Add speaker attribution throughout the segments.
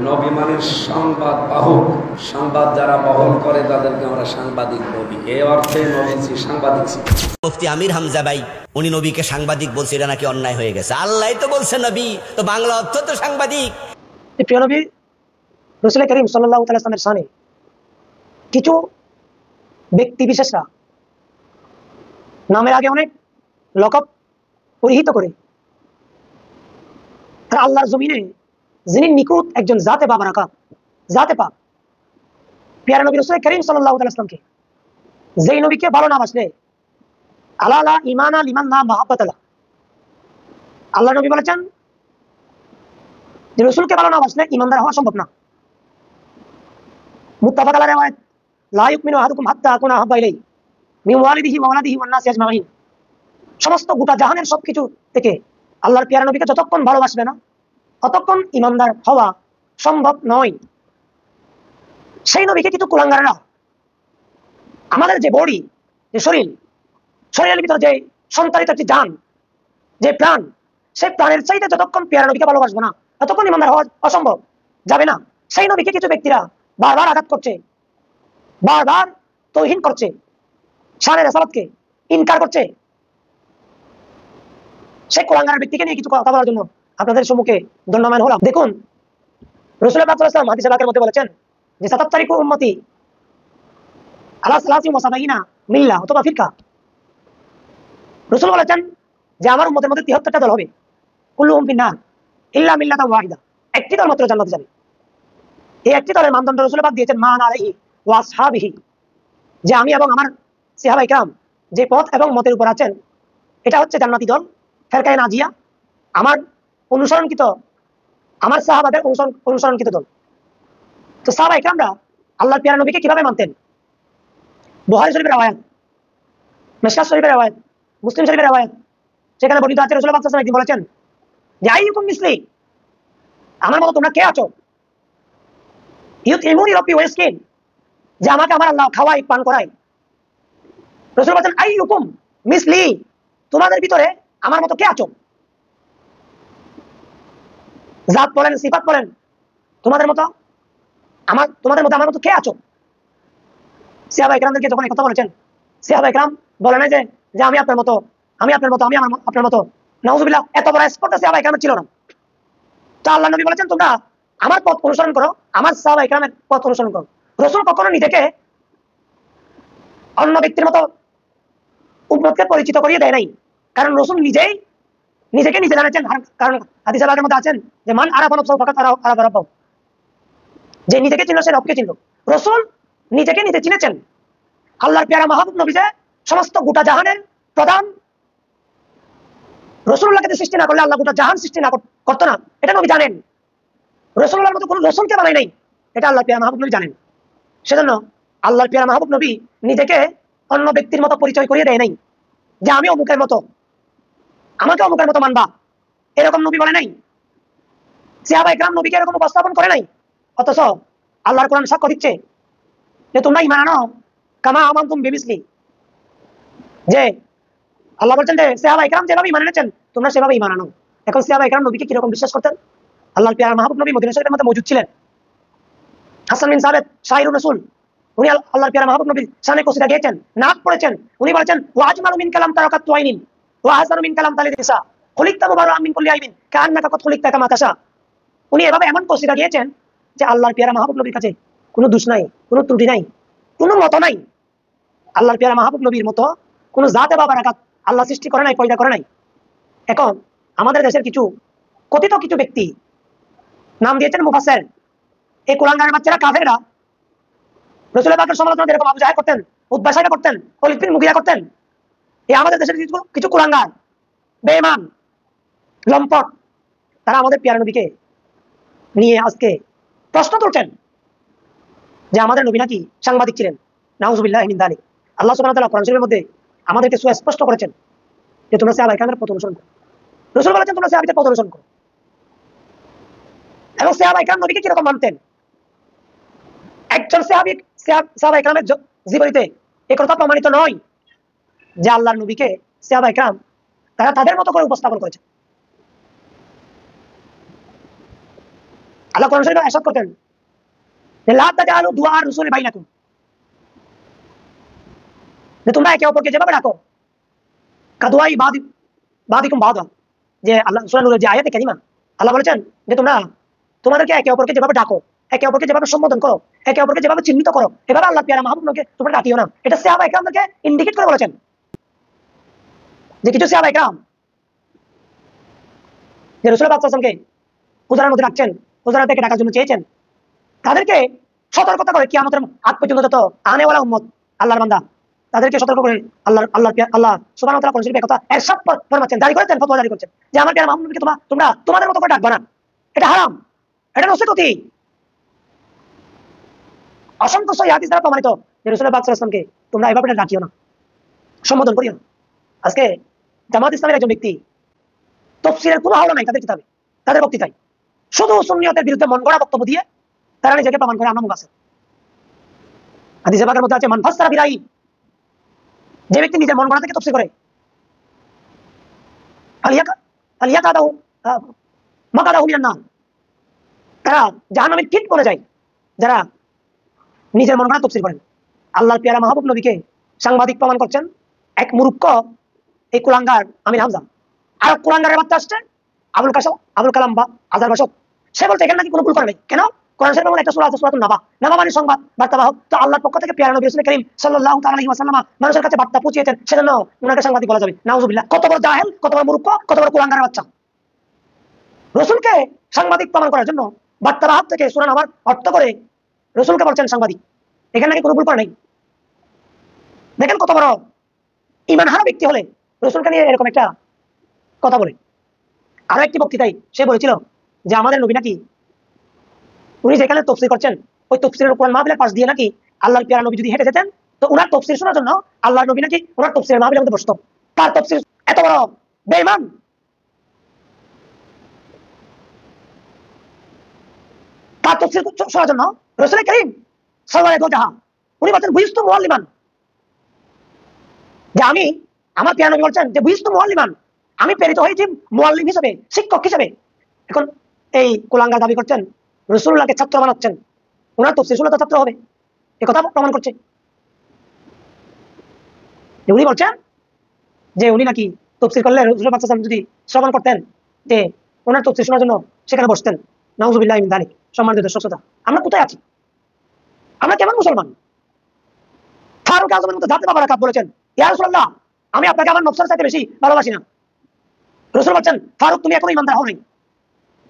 Speaker 1: নবী মানের সংবাদ বাহক, সংবাদ যারা বহন করে তাদেরকে আমরা সাংবাদিক বলি। এই অর্থে নবীজি সাংবাদিক ছিলেন।
Speaker 2: মুফতি আমির হামজা ভাই উনি নবীকে সাংবাদিক বলছে, এটা নাকি অন্যায় হয়ে গেছে। আল্লাহ তো বলছে নবী, তো বাংলা অর্থ তো সাংবাদিক।
Speaker 3: প্রিয় নবী রাসূল করিম সাল্লাল্লাহু তাআলা সাল্লামের শানে কিছু ব্যক্তি বিশেষরা নামের আগে অনেক লকব পরিহিত করে আর আল্লাহর জমিনে যিনি নিকুত একজন জাতে বাবারাকাত, জাতে পাক প্রিয় নবী রাসূল করিম সাল্লাল্লাহু তাআলা সাল্লামকে, যেই নবীকে ভালো না বাসলে আলা ঈমানা লিমান না মাহাব্বাতালা, আল্লাহ নবী বলেছেন যে রাসূলকে ভালো না বাসলে ঈমানদার হওয়া সম্ভব না। মুত্তাফাক আলাইহি riwayat লা ইউমিনু আহাদুকুম হাত্তা আকুনা আহাব্বা ইলাইহি মিন ওয়ালিদিহি ওয়া ওয়ালাদিহি ওয়ান নাসি আজমাইন। সমস্ত গোটা জাহানের সবকিছু থেকে আল্লাহর প্রিয় নবীকে যতক্ষণ ভালোবাসবে না ততক্ষণ ঈমানদার হওয়া সম্ভব নয়। সেই নবীকে কিছু কুলাঙ্গারেরা আমাদের যে বডি, যে শরীরের ভিতরে যে সঞ্চারিত একটি জান, যে প্রাণ, সেই প্রাণের চাইতে যতক্ষণ প্রিয় নবীকে ভালোবাসবো না ততক্ষণ ঈমানদার হওয়া অসম্ভব, যাবে না। সেই নবীকে কিছু ব্যক্তিরা বারবার আঘাত করছে, বারবার তৌহিন করছে, শানের রিসালাতকে ইনকার করছে। সেই কুলাঙ্গারের ব্যক্তিকে নিয়ে কিছু কথা বলার জন্য আপনাদের সম্মুখে দণ্ডায়মান হলাম। দেখুন, রাসূল পাক সাল্লাল্লাহু আলাইহি ওয়াসাল্লাম হাদিসে পাকের মধ্যে বলেছেন যে সাতাত্তারিকু উম্মতি আলা সালাসি ওয়া সাবাইনা মিল্লাহ অথবা ফিরকা। রাসূল বলেছেন যে আমার উম্মতের মধ্যে ৭৩টা দল হবে, কুল্লুহুম ফিন্নার ইল্লা মিল্লাতান ওয়াহিদা, একটি দল মাত্র জান্নাতে যাবে। এই একটি দলের মানদণ্ড রাসূল পাক দিয়েছেন মান আলাইহি ওয়া আসহাবিহি, যে আমি এবং আমার সাহাবায়ে কিরাম যে পথ এবং মতের উপর আছেন এটা হচ্ছে জান্নাতি দল, ফেরকায়ে নাজিয়া, আমার অনুসরণকৃত, আমার সাহাবাদের অনুসরণকৃত দল। তো সাহাবায়ে কিরামরা আল্লাহর প্রিয় নবীকে কিভাবে মানতেন? বুখারী শরীফের riwayat, মিশকাত শরীফের riwayat, মুসলিম শরীফের riwayat, সেখানে বর্ণিত আছে রাসূল পাক সাল্লাল্লাহু আলাইহি ওয়াসাল্লাম একদিন বলেছেন যে আইয়ুকুম মিসলি, আমার মতো তোমরা কে আছো? ইউতিমুনি রাব্বি ওয়া ইয়াসকিন, যে আমাকে আমার আল্লাহ খাওয়ায় পান করায়। রাসূল বলেন আইয়ুকুম মিসলি, তোমাদের ভিতরে আমার মতো কে আছো? জাত বলেন, সিফাত বলেন, তোমাদের মতো আমার মতো কে আছো? সাহাবায়ে কিরামদেরকে যখন এই কথা বলেছেন, সাহাবায়ে কিরাম বলে না যে আমি আপনার মতো, আমি আপনার মতো। নাউজুবিল্লাহ, এত বড় স্পর্ধা সাহাবায়ে কিরামের ছিল না। তো আল্লাহ নবী বলেছেন তোমরা আমার পথ অনুসরণ করো, আমার সাহাবায়ে কিরামের পথ অনুসরণ করো। রাসূল কখনো নিজেকে অন্য ব্যক্তির মতো উম্মতকে পরিচিত করিয়ে দেয় নাই, কারণ রাসূল নিজেকে নিজে জানেন। কারণ হাদিসে পাকের মধ্যে আছেন যে মান আরাফা নাফসাহু ফাকাত আরাফা রাব্বাহু, যে নিজেকে চিনল সে রবকে চিনল। রাসূল নিজেকে নিজে চিনেছেন। আল্লাহর প্যারা মাহবুব নবী যে সমস্ত গোটা জাহানের প্রধান, রাসূলুল্লাহকে সৃষ্টি না করলে আল্লাহ গোটা জাহান সৃষ্টি না করতো না, এটা নবী জানেন। রাসূলুল্লাহর মতো কোনো রাসূলকে বানাই নাই, এটা আল্লাহর প্যারা মাহবুব নবী জানেন। সেজন্য আল্লাহর প্যারা মাহবুব নবী নিজেকে অন্য ব্যক্তির মতো পরিচয় করিয়ে দেয় নাই যে আমি অমুকের মতো, আমাকে অমুকের মতো মানবা, এরকম নবী বলে নাই। সাহাবায়ে কিরাম নবীকে এরকম উপস্থাপন করে নাই। অথচ আল্লাহর কোরআন সাক্ষ্য দিচ্ছে যে তোমরা ঈমান আনো কামা আমানতুম বিমিসলি, যে আল্লাহ বলছেন যে সাহাবায়ে কিরাম যেভাবে ঈমান এনেছেন তোমরা সেভাবে ঈমান আনো। এখন সাহাবায়ে কিরাম নবীকে কিরকম বিশ্বাস করতেন? আল্লাহর প্রিয় মাহবুব নবী মদিনা শরীফের মধ্যে মজুদ ছিলেন। হাসান বিন সাবিত শাহিরুর রাসূল, উনি আল্লাহর প্রিয় মাহবুব নবীর শানে কসিদা গেয়েছেন, নাত পড়েছেন। উনি বলেছেন ওয়া আজমালু মিন কালাম তারাকাত তুআইনিন ওয়া হাসানু মিন কালাম তালিদিসা খুলিকতা মুবাররাআম মিন কুল্লি আইবিন কাআন্নাকা কদ খুলিকতা কামা তাশা। উনি এমন কসিদা গিয়েছেন যে আল্লাহর প্রিয় মাহবুব নবীর কাছে কোনো দোষ নাই, কোনো ত্রুটি নাই, কোনো মত নাই। আল্লাহর প্রিয় মাহবুব নবীর মতো কোনো জাতে বা বারাকাত আল্লাহ সৃষ্টি করে নাই, পয়দা করে নাই। এখন আমাদের দেশের কথিত কিছু ব্যক্তি নাম দিয়েছেন মুফাসসির, এই কুলাঙ্গারের বাচ্চারা কাফেররা রাসূল পাকের সমালোচনা যেরকম আবু জাহেল করতেন, উতবা সাইবা করতেন, খালিদ বিন মুগিরা করতেন, এই আমাদের দেশের কিছু কুলাঙ্গার, বেঈমান, লম্পট, তারা আমাদের প্রিয় নবীকে নিয়ে আজকে প্রশ্ন তুলছেন যে আমাদের নবী নাকি সাংবাদিক ছিলেন। নাউজুবিল্লাহি মিন যালিক। আল্লাহ সুবহানাহু ওয়া তাআলা কোরআন শরীফের মধ্যে আমাদেরকে সুস্পষ্ট করেছেন যে তোমরা সাহাবায়ে কিরামের পথ অনুসরণ করো। রাসূল বলেছেন তোমরা সাহাবীদের পথ অনুসরণ করো। এবং সাহাবায়ে কিরাম নবীকে কিরকম মানতেন? একজন সাহাবায়ে কিরামের জীবনীতে এই কথা প্রমাণিত নয় যে আল্লাহর নবীকে সাহাবায়ে কিরাম তারা তাদের মতো করে উপস্থাপন করেছে। আল্লাহ কোরআন শরীফে ইরশাদ করতেন যে লা তাজালু দুআ রাসূলি বাইনাকুম, যে তোমরা একে অপরকে যেভাবে ডাকো কাদুয়াই বাদিকুম বাদা, যে আল্লাহ সূরা নূরের যে আয়াতে কারিমা আল্লাহ বলেছেন যে তোমরা তোমাদেরকে একে অপরকে যেভাবে ডাকো, একে অপরকে যেভাবে সম্বোধন করো, একে অপরকে যেভাবে চিহ্নিত করো, এভাবে আল্লাহ পিয়ারা মাহবুব নবীকে তোমরা ডাকিও না। এটা সাহাবা ইকরামদেরকে ইন্ডিকেট করে বলেছেন। যে কিছু সাহাবা ইকরাম যে রাসূল পাক সাল্লাল্লাহু আলাইহি ওয়াসাল্লামকে হুজরার মধ্যে ডাকছেন, হুজরা থেকে ডাকার জন্য চেয়েছেন, তাদেরকে সতর্কতা করে কিয়ামতের আগ পর্যন্ত যত আনেওয়ালা উম্মত আল্লাহর বান্দা তাদেরকে সতর্ক করে আল্লাহ সুবহানাহু ওয়া তাআলা কোরআন শরীফে কথা ইরশাদ ফরমাচ্ছেন, জারি করেছেন, ফতোয়া জারি করছেন যে আমার পিয়ারা মাহবুব নবীকে তোমরা তোমাদের মতো করে ডাকবা না, এটা হারাম, এটা নসিহতি। অসংখ্য সহিহ হাদিস দ্বারা প্রমাণিত যে রাসূল পাক সাল্লাল্লাহু আলাইহি ওয়াসাল্লামকে তোমরা এভাবে ডাকিও না, সম্বোধন করিও না। আজকে জামাত ইসলামের একজন ব্যক্তি তাফসীরের কোনো হাওলা নাই তাদের কিতাবে, তাদের বক্তৃতায় শুধু সুন্নিয়তের বিরুদ্ধে মন গড়া বক্তব্য দিয়ে তারা নিজেকে প্রমাণ করে আমরা মুফাসসির। হাদিসে পাকের মধ্যে আছে মান ফাসসারা বিরাই, যে ব্যক্তি নিজের মন গড়া থেকে তাফসীর করে আলিয়াকাদাহু মাকাদাহু মিনান নার, তারা জাহান্নামে ঠিক পড়ে যায় যারা নিজের মন গড়া তাফসীর করেন। আল্লাহর পেয়ারা মাহবুব নবীকে সাংবাদিক প্রমাণ করছেন এক মূর্খ এই কুলাঙ্গার আমির হামজা, আর কুলাঙ্গারের বার্তা আসছে আবুল কালাম বা আজার বাসক, সে বলতে এখানে নাকি কোনো ভুল করে নাই। কেন? কোরআন শরীফে একটা সূরা আছে সূরাতুন নাবা, নাবা মানে সংবাদ, বার্তাবাহক। তো আল্লাহর পক্ষ থেকে পেয়ারা নবী রাসূল করিম সাল্লাল্লাহু তাআলা আলাইহি ওয়াসাল্লাম মানুষের কাছে বার্তা পৌঁছিয়েছেন, সেজন্য উনাকে সাংবাদিক বলা যাবে। নাউজুবিল্লাহ, কত বড় জাহেল, কত বড় মূর্খ, কত বড় কুলাঙ্গারের বাচ্চা। রাসূলকে সাংবাদিক প্রমাণ করার জন্য বার্তাবাহক থেকে সূরা নাবার অর্থ করে রাসূলকে বলছেন সাংবাদিক, এখানে নাকি কোনো ভুল করে নাই। দেখেন কত বড় ঈমানহারা ব্যক্তি হলে রাসূলকে নিয়ে এরকম একটা কথা বলে। আরো একটি বক্তৃতায় সে বলেছিল যে আমাদের নবী নাকি উনি যেখানে তাফসীর করছেন ওই তাফসীরের কোরআন মাহফিলের পাশ দিয়ে নাকি আল্লাহর প্যারা নবী যদি হেঁটে যেতেন তো উনার তাফসীর শোনার জন্য আল্লাহর নবী নাকি উনার তাফসীরের মাহফিলের মধ্যে বসতো। তার তাফসীর এত বড় বেঈমান, তার তাফসীর শোনার জন্য রাসূল করিম সাল্লাল্লাহু আলাইহি ওয়াসাল্লাম উনি বলেন বুঝতো মুআল্লিমান, যে আমি আমার প্যারা নবী বলছেন যে বুঝতো মুআল্লিমান, আমি প্রেরিত হয়েছি মুআল্লিম হিসেবে, শিক্ষক হিসেবে। এখন এই কুলাঙ্গার দাবি করছেন রাসূলুল্লাহকে ছাত্র বানাচ্ছেন, ওনার তাফসীর শুনে তো ছাত্র হবে, এ কথা প্রমাণ করছে। উনি বলছেন যে উনি নাকি তাফসীর করলে রাসূল পাক সাল্লাল্লাহু আলাইহি ওয়াসাল্লাম যদি শ্রবণ করতেন যে ওনার তাফসীর শোনার জন্য সেখানে বসতেন। নাউযুবিল্লাহি মিন যালিক। সম্মানিত দর্শক শ্রোতা, আমরা কোথায় আছি? আমরা কেমন মুসলমান? ফারুক আযমের মতো জাতে বাবারা কাপ বলেছেন ইয়া রাসূলুল্লাহ আমি আপনাকে আমার নফসের চাইতে বেশি ভালোবাসি না। রাসূল বলেন ফারুক তুমি এখনো ঈমানদার হও নাই।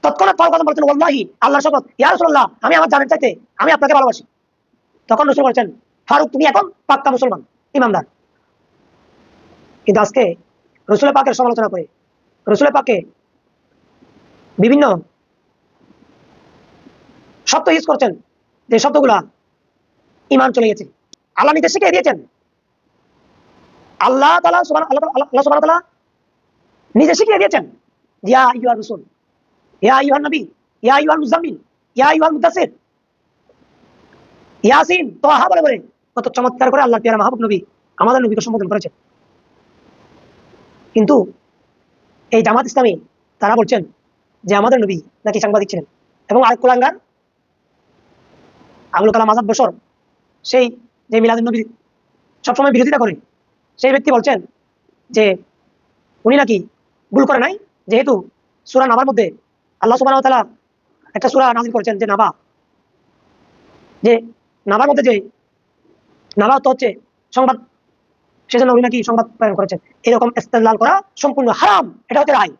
Speaker 3: তৎক্ষণাৎ ফারুক আযম বলেন ওয়াল্লাহি আল্লাহর শপথ ইয়া রাসূলুল্লাহ আমি আমার জানের চাইতে আমি আপনাকে ভালোবাসি। তখন রাসূল বলেন ফারুক তুমি এখন পাক্কা মুসলমান, ঈমানদার। কিন্তু আজকে রাসূল পাকের সমালোচনা করে রাসূল পাককে বিভিন্ন শব্দ ইউজ করছেন, যে শব্দগুলা ঈমান চলে গেছে। আল্লাহ নিজে শিখিয়ে দিয়েছেন, আল্লাহ সুবহানাহু ওয়া তাআলা নিজে শিখিয়ে দিয়েছেন ইয়া আইয়ুহার রাসূল, ইয়া আইয়ুহান নবী, ইয়া আইয়ুহাল মুযাম্মিল, ইয়া আইয়ুহাল মুদাসসির, ইয়াসিন, তাহা বলে বলে কত চমৎকার করে আল্লাহর প্যারা মাহবুব নবী আমাদের নবীকে সম্বোধন করেছেন। কিন্তু এই জামাত ইসলামী তারা বলছেন যে আমাদের নবী নাকি সাংবাদিক ছিলেন। এবং আরেক কুলাঙ্গার আবুল কালাম আজাদ বশর, সেই যে মিলাদুন নবী সবসময় বিরোধিতা করে, সেই ব্যক্তি বলছেন যে উনি নাকি ভুল করে নাই, যেহেতু সূরা নাবার মধ্যে আল্লাহ সুবহানাহু ওয়া তাআলা একটা সূরা নাযিল করেছেন যে নাবা, যে নাবার মধ্যে যে নাবা তো হচ্ছে সংবাদ, সেজন্য উনি নাকি সংবাদ প্রেরণ করেছেন। এরকম ইস্তেদলাল করা সম্পূর্ণ হারাম, এটা হচ্ছে রায়।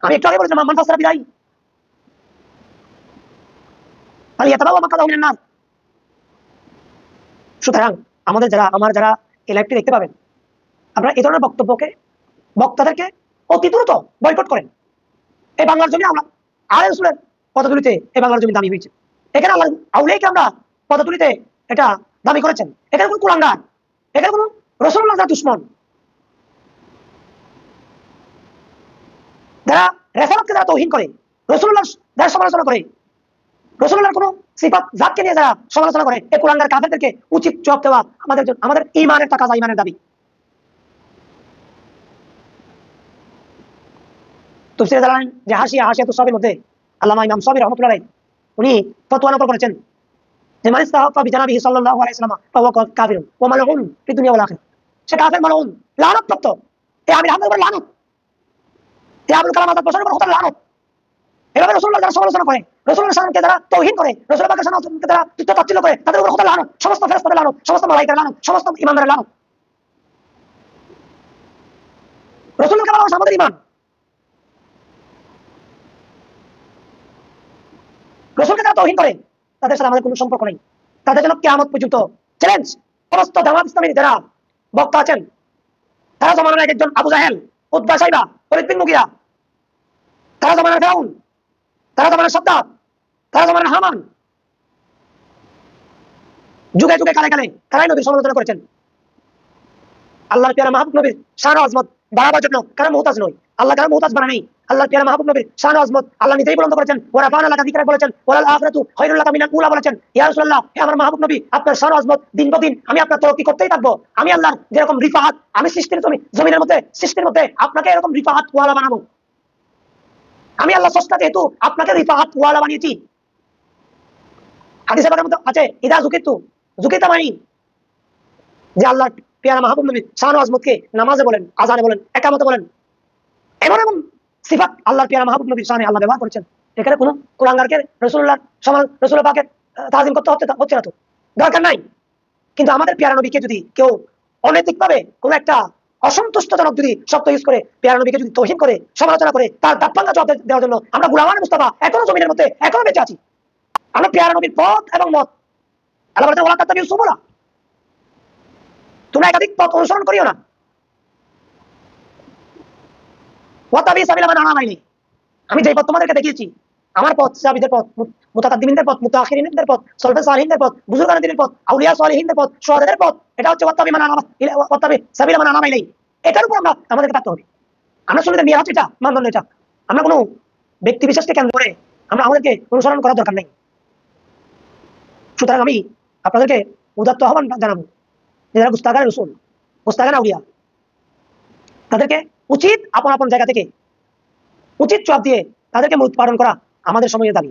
Speaker 3: আমি একটু আগে বলেছিলাম মান ফাসসারা বিরাই ফালিয়াতাবাওয়া মাকাদাহু মিনান নার। সুতরাং আমাদের যারা এই লাইভটি দেখতে পাবেন, আপনারা এই ধরনের বক্তাদেরকে অতি দ্রুত বয়কট করেন। এই বাংলার জমি আমরা আল্লাহ রাসূলের পদতুলিতে এই বাংলার জমি দামি হয়েছে। এখানে আল্লাহ আউলিয়াকে আমরা পদতুলিতে এটা দাবি করেছেন। এখানে কোন কুলাঙ্গার, এখানে কোন রাসূলুল্লাহ যারা দুশমন, যারা রেসালাতকে যারা তাওহীন করে, রাসূলুল্লাহ যারা সমালোচনা করে, রাসূলুল্লাহর কোন সিফাত জাতকে নিয়ে যারা সমালোচনা করে, এই কুলাঙ্গার কাফেরদেরকে উচিত জবাব দেওয়া আমাদের ঈমানের তাকাজা, ঈমানের দাবি। তাফসীরে জালালাইন যে হাসিয়াতুস সাবির মধ্যে আল্লামা ইমাম সাবির রাহমাতুল্লাহ আলাইহি উনি ফতোয়া নকল করেছেন যে মান ইস্তাহাফা বিজানাবিহি সাল্লাল্লাহু আলাইহি ওয়াসাল্লাম ফাহুয়া কাফিরুন ওয়া মালউন ফি দুনিয়া ওয়াল আখিরাহ। সে কাফের, মালউন, লানতপ্রাপ্ত। এই আমির হামজার উপর লানত, এই আবুল কালাম আজাদ বসার উপর হত্যা লানত। এভাবে রাসূলুল্লাহ যারা সমালোচনা করে, রাসূলুল্লাহ সাল্লাল্লাহু আলাইহি ওয়াসাল্লামকে যারা তাওহীন করে, রাসূল পাকের সাল্লাল্লাহু যারা তুচ্ছ তাচ্ছিল্য করে, তাদের উপর হত্যা লানত, সমস্ত ফেরেশতাদের লানত, সমস্ত মালায়েকার লানত, সমস্ত ঈমানদারের লানত। রাসূলকে ভালোবাসা আমাদের ঈমান। রাসূলকে যারা তাওহীন করে তাদের সাথে আমাদের কোনো সম্পর্ক নেই। তাদের জন্য কিয়ামত পর্যন্ত চ্যালেঞ্জ। সমস্ত জামাত ইসলামী যারা বক্তা আছেন, তারা জমানার এক একজন আবু জাহেল, উতবা, সাইবা, ওয়ালিদ বিন মুগিরা, তারা জমানার ফিরআউন, তারা জমানার সাদ্দাত, তারা জমানার হামান, যুগে যুগে কালে কালে তারাই নবীর সমালোচনা করেছেন। আল্লাহর পেয়ারা মাহবুব নবীর শান ও আজমত বাড়াবার জন্য কারণ মুহতাজ নয়, আল্লাহ কারণ মুহতাজ বানা নেই। আল্লাহর পেয়ারা মাহবুব নবীর শান ও আজমত আল্লাহ নিজেই বুলন্দ করেছেন। ওয়া রাফা'না লাকা যিকরাক বলেছেন, ওয়ালাল আখিরাতু খায়রুল লাকা মিনাল উলা বলেছেন। ইয়া রাসূলুল্লাহ, হে আমার মাহবুব নবী, আপনার শান ও আজমত দিন প্রতিদিন আমি আপনার তরক্কি করতেই থাকবো। আমি আল্লাহর যেরকম রিফাআত আমি জমিনের মধ্যে সৃষ্টির মধ্যে আপনাকে এরকম রিফাআত ওয়ালা বানাবো। আমি আল্লাহ স্রষ্টা, যেহেতু আপনাকে রিফাআত ওয়ালা বানিয়েছি। হাদিসে পাকের মধ্যে আছে, ইদা যুকিতা মাই, যে আল্লাহর পেয়ারা মাহবুব নবী শান ও আজমতকে নামাজে বলেন, আযানে বলেন, একামতে বলেন, এমন এমন সিফাত আল্লাহর পেয়ারা মাহবুব নবীর শানে আল্লাহ ব্যবহার করেছেন। এখানে কোনো কুরআনগারকে রাসূলুল্লাহ পাকের তাজিম করতে হচ্ছে না, তো দরকার নাই। কিন্তু আমাদের পেয়ারা নবীকে যদি কেউ অনৈতিকভাবে কোনো একটা অসন্তুষ্টজনক যদি শব্দ ইউজ করে, পেয়ারা নবীকে যদি তাওহীন করে, সমালোচনা করে, তার দাপ্পাঙ্গা জবাব দেওয়ার জন্য আমরা গুলামান মুস্তাফা এখনো জমিনের মধ্যে এখনো বেঁচে আছি। আমরা পেয়ারা নবীর পথ এবং মত, আল্লাহ বলেন ওয়ালা তাত্তাবিউ সুবুলা, তোমরা একাধিক পথ অনুসরণ করিও না। ওয়াতাবি সাবিলা মান আনাবা ইলাইহি, আমি যেই পথ তোমাদেরকে দেখিয়েছি, আমার পথ, সাহাবীদের পথ, মুতাকাদ্দিমিনদের পথ, মুতাআখিরিনদের পথ, সলফে সালিহিনদের পথ, বুজুর্গানের পথ, আউলিয়া সালিহিনদের পথ, শুহাদাদের পথ, এটা হচ্ছে ওয়াতাবি সাবিলা মান আনাবা ইলাইহি। এটার উপর আমাদেরকে থাকতে হবে। আমরা শুনলে মেয়ে হচ্ছে এটা মানদণ্ড, এটা আমরা কোনো ব্যক্তি বিশেষকে কেন্দ্র করে আমরা আমাদেরকে অনুসরণ করার দরকার নেই। সুতরাং আমি আপনাদেরকে উদাত্ত আহ্বান জানাবো, যারা গুস্তাগান রাসূল, গুস্তাগান আউলিয়া, তাদেরকে উচিত আপন আপন জায়গা থেকে উচিত জবাব দিয়ে তাদেরকে মূল পালন করা আমাদের সময়ের দাবি।